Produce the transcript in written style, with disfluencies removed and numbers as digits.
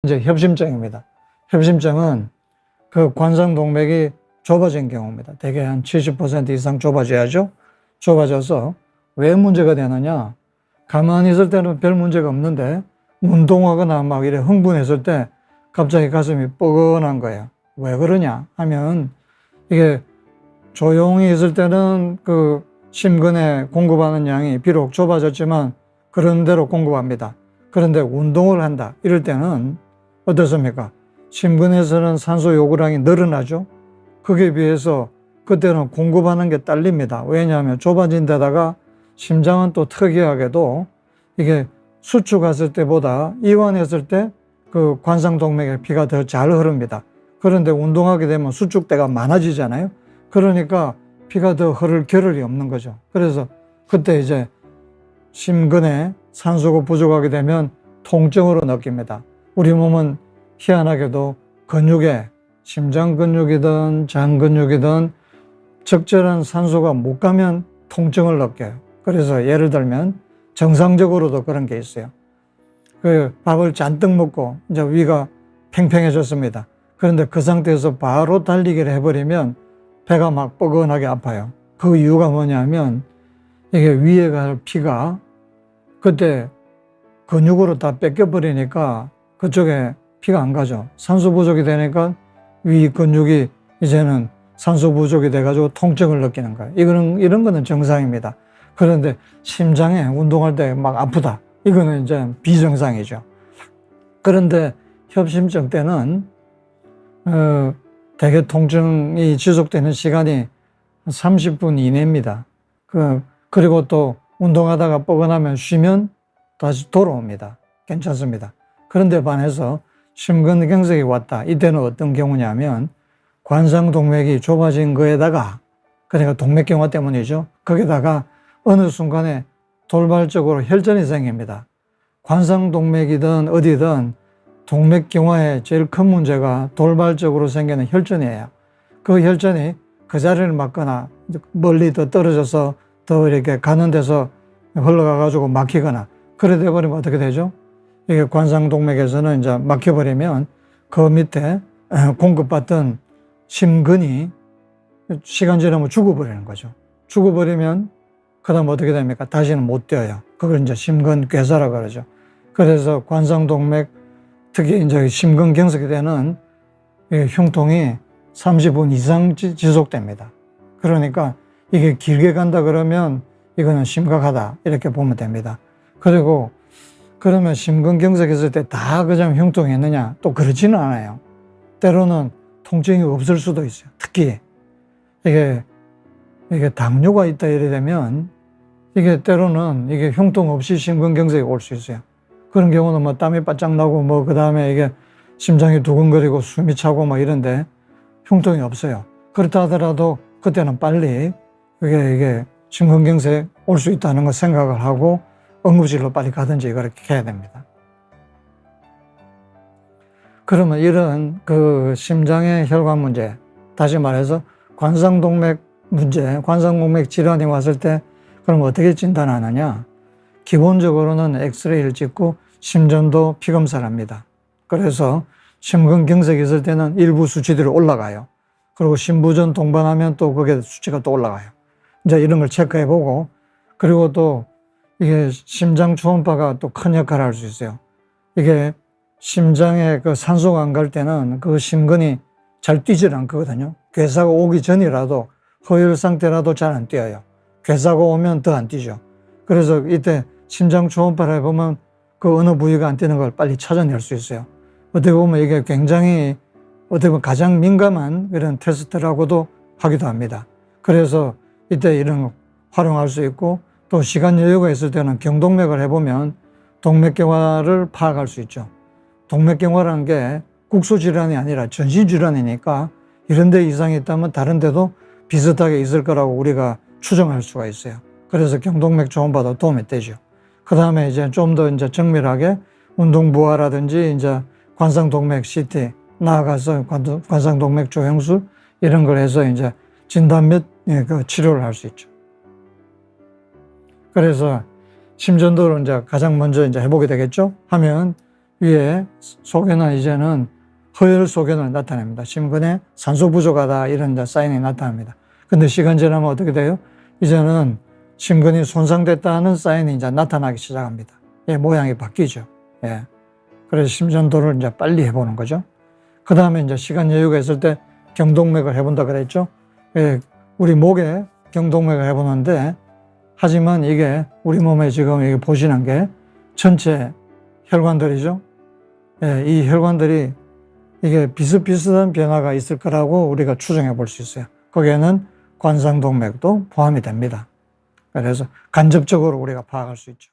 이제 협심증입니다. 협심증은 그 관상동맥이 좁아진 경우입니다. 대개 한 70% 이상 좁아져야죠. 좁아져서 왜 문제가 되느냐? 가만히 있을 때는 별 문제가 없는데 운동하거나 막 이래 흥분했을 때 갑자기 가슴이 뻐근한 거예요. 왜 그러냐 하면 이게 조용히 있을 때는 그 심근에 공급하는 양이 비록 좁아졌지만 그런 대로 공급합니다. 그런데 운동을 한다 이럴 때는 어떻습니까? 심근에서는 산소 요구량이 늘어나죠. 그에 비해서 그때는 공급하는 게 딸립니다. 왜냐하면 좁아진 데다가 심장은 또 특이하게도 이게 수축했을 때보다 이완했을 때 그 관상동맥에 피가 더 잘 흐릅니다. 그런데 운동하게 되면 수축대가 많아지잖아요. 그러니까 피가 더 흐를 겨를이 없는 거죠. 그래서 그때 이제 심근에 산소가 부족하게 되면 통증으로 느낍니다. 우리 몸은 희한하게도 근육에 심장 근육이든 장 근육이든 적절한 산소가 못 가면 통증을 느껴요. 그래서 예를 들면 정상적으로도 그런 게 있어요. 그 밥을 잔뜩 먹고 이제 위가 팽팽해졌습니다. 그런데 그 상태에서 바로 달리기를 해버리면 배가 막 뻐근하게 아파요. 그 이유가 뭐냐면 이게 위에 갈 피가 그때 근육으로 다 뺏겨버리니까 그쪽에 피가 안 가죠. 산소 부족이 되니까 위 근육이 이제는 산소 부족이 돼가지고 통증을 느끼는 거예요. 이런 거는 정상입니다. 그런데 심장에 운동할 때 막 아프다. 이거는 이제 비정상이죠. 그런데 협심증 때는 대개 통증이 지속되는 시간이 30분 이내입니다. 그리고 또 운동하다가 뻐근하면 쉬면 다시 돌아옵니다. 괜찮습니다. 그런데 반해서 심근경색이 왔다. 이때는 어떤 경우냐면 관상동맥이 좁아진 거에다가 그러니까 동맥경화 때문이죠. 거기다가 어느 순간에 돌발적으로 혈전이 생깁니다. 관상동맥이든 어디든 동맥경화의 제일 큰 문제가 돌발적으로 생기는 혈전이에요. 그 혈전이 그 자리를 막거나 멀리 더 떨어져서 더 이렇게 가는 데서 흘러가가지고 막히거나 그래 돼버리면 어떻게 되죠? 이게 관상동맥에서는 이제 막혀버리면 그 밑에 공급받던 심근이 시간 지나면 죽어버리는 거죠. 죽어버리면 그 다음 어떻게 됩니까? 다시는 못 뛰어요. 그걸 이제 심근괴사라고 그러죠. 그래서 관상동맥, 특히 이제 심근경색이 되는 흉통이 30분 이상 지속됩니다. 그러니까 이게 길게 간다 그러면 이거는 심각하다. 이렇게 보면 됩니다. 그리고 그러면 심근경색했을 때 다 그냥 흉통이 있느냐? 또 그렇지는 않아요. 때로는 통증이 없을 수도 있어요. 특히 이게 당뇨가 있다 이래 되면 이게 때로는 이게 흉통 없이 심근경색이 올 수 있어요. 그런 경우는 뭐 땀이 바짝 나고 뭐 그 다음에 이게 심장이 두근거리고 숨이 차고 뭐 이런데 흉통이 없어요. 그렇다 하더라도 그때는 빨리 이게 심근경색 올 수 있다는 걸 생각을 하고 응급실로 빨리 가든지 그렇게 해야 됩니다. 그러면 이런 그 심장의 혈관 문제, 다시 말해서 관상동맥 문제, 관상동맥 질환이 왔을 때 그럼 어떻게 진단하느냐? 기본적으로는 엑스레이를 찍고 심전도 피검사를 합니다. 그래서 심근경색이 있을 때는 일부 수치들이 올라가요. 그리고 심부전 동반하면 또 그게 수치가 또 올라가요. 이제 이런 걸 체크해보고 그리고 또 이게 심장 초음파가 또 큰 역할을 할 수 있어요. 이게 심장에 그 산소가 안 갈 때는 그 심근이 잘 뛰질 않거든요. 괴사가 오기 전이라도 허혈 상태라도 잘 안 뛰어요. 괴사가 오면 더 안 뛰죠. 그래서 이때 심장 초음파를 해보면 그 어느 부위가 안 뛰는 걸 빨리 찾아낼 수 있어요. 어떻게 보면 이게 굉장히 어떻게 보면 가장 민감한 이런 테스트라고도 하기도 합니다. 그래서 이때 이런 거 활용할 수 있고 또 시간 여유가 있을 때는 경동맥을 해보면 동맥경화를 파악할 수 있죠. 동맥경화라는 게 국소질환이 아니라 전신질환이니까 이런 데 이상이 있다면 다른 데도 비슷하게 있을 거라고 우리가 추정할 수가 있어요. 그래서 경동맥 초음파도 도움이 되죠. 그 다음에 이제 좀 더 이제 정밀하게 운동부하라든지 이제 관상동맥 CT 나아가서 관상동맥 조형술 이런 걸 해서 이제 진단 및 그 치료를 할 수 있죠. 그래서 심전도를 이제 가장 먼저 이제 해보게 되겠죠. 하면 위에 소견은 이제는 허혈 소견을 나타냅니다. 심근에 산소 부족하다 이런 사인이 나타납니다. 근데 시간 지나면 어떻게 돼요? 이제는 심근이 손상됐다는 사인이 이제 나타나기 시작합니다. 예, 모양이 바뀌죠. 예. 그래서 심전도를 이제 빨리 해보는 거죠. 그 다음에 이제 시간 여유가 있을 때 경동맥을 해본다 그랬죠. 예, 우리 목에 경동맥을 해보는데, 하지만 이게 우리 몸에 지금 여기 보시는 게 전체 혈관들이죠. 예, 이 혈관들이 이게 비슷비슷한 변화가 있을 거라고 우리가 추정해 볼 수 있어요. 거기에는 관상동맥도 포함이 됩니다. 그래서 간접적으로 우리가 파악할 수 있죠.